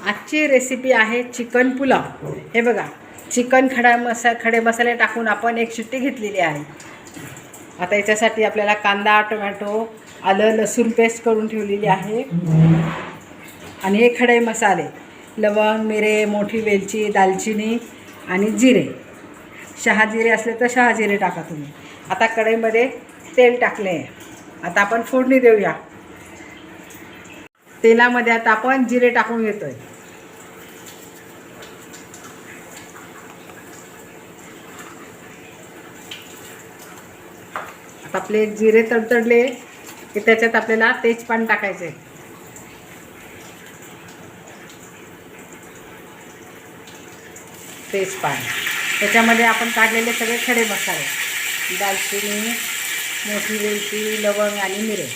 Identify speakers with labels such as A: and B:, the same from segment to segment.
A: आजची रेसिपी आहे चिकन पुलाव। हे बघा, चिकन खडे मसाले टाकून आपण एक शिट्टी घेतलेली आहे। आता याच्यासाठी आपल्याला कांदा, टोमॅटो, आलं लसूण पेस्ट करून ठेवलेली आहे आणि हे खडे मसाले लवंग, मिरे, मोठी वेलची, दालचिनी आणि जिरे। शहाजिरे असले तर शहाजिरे टाका तुम्ही। आता कढईमध्ये तेल टाकले। आता आपण फोडणी देऊया। तेलामध्ये आता आपण जिरे टाकून घेतोय। आता आपले जिरे तडतडले की त्याच्यात आपल्याला तेजपान टाकायचे। तेजपान त्याच्यामध्ये आपण काढलेले सगळे खडे मसाले, दालचिनी, मोठी वेलची, लवंग आणि मिरे।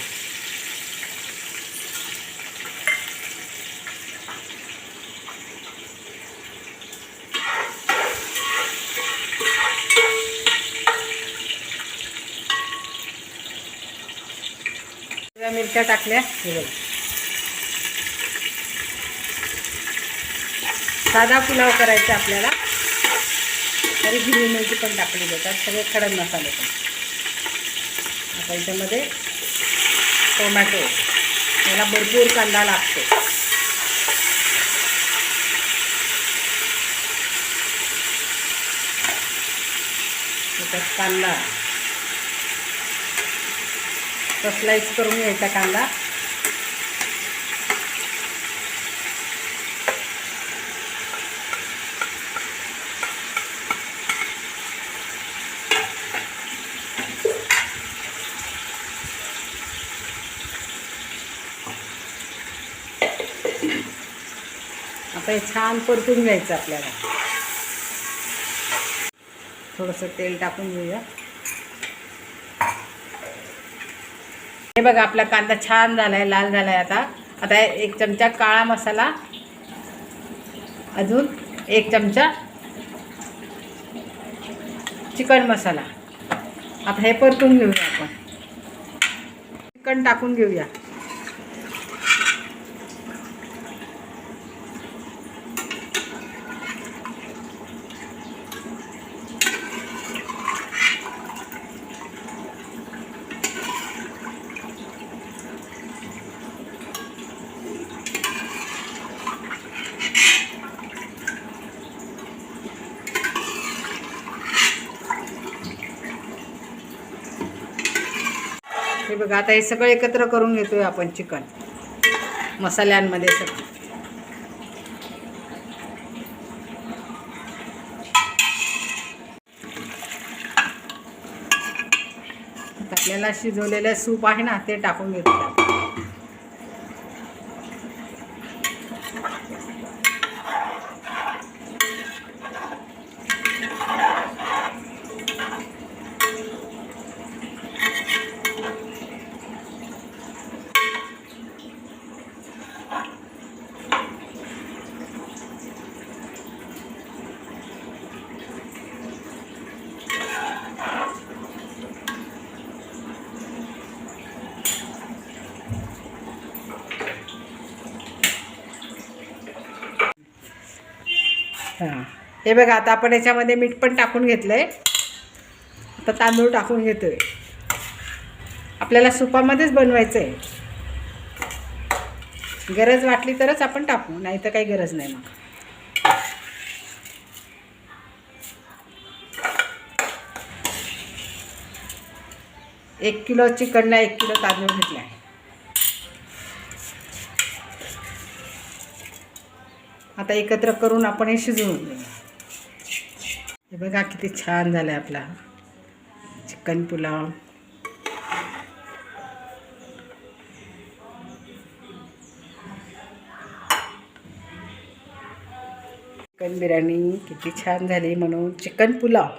A: मिरच्या टाकल्या। साधा पुलाव करायचा आपल्याला, तरी हिरवी मिरची पण टाकली जातात, सगळे खडे मसाले पण। आता याच्यामध्ये टोमॅटो, याला भरपूर कांदा लागतो। त्याच्यात कांदा स्लाइस करून घ्यायचा कांदा। आता हे छान परतून घ्यायचं आपल्याला। थोडंसं तेल टाकून घेऊया। हे बघा, आपला कांदा छान झालाय, लाल झालाय। आता एक चमचा काळा मसाला, अजून एक चमचा चिकन मसाला। आता हे परतून घेऊया आपण। चिकन टाकून घेऊया। हे बघा, आता हे सगळं एकत्र करून घेतोय आपण चिकन मसाल्यांमध्ये सगळं। आपल्याला शिजवलेलं सूप आहे ना, ते टाकून घेतो। हे बघा, आता आपण याच्यामध्ये मीठ पण टाकून घेतलंय। आता तांदूळ टाकून घेतोय। आपल्याला सुपामध्येच बनवायचं आहे। गरज वाटली तरच आपण टाकू, नाही तर काही गरज नाही। मग 1 किलो चिकनला 1 किलो तांदूळ घेतला आहे। आता एकत्र करून आपण हे शिजवून घेऊ। हे बघा, किती छान झालं आपला चिकन पुलाव। चिकन बिर्याणी किती छान झाली, म्हणून चिकन पुलाव।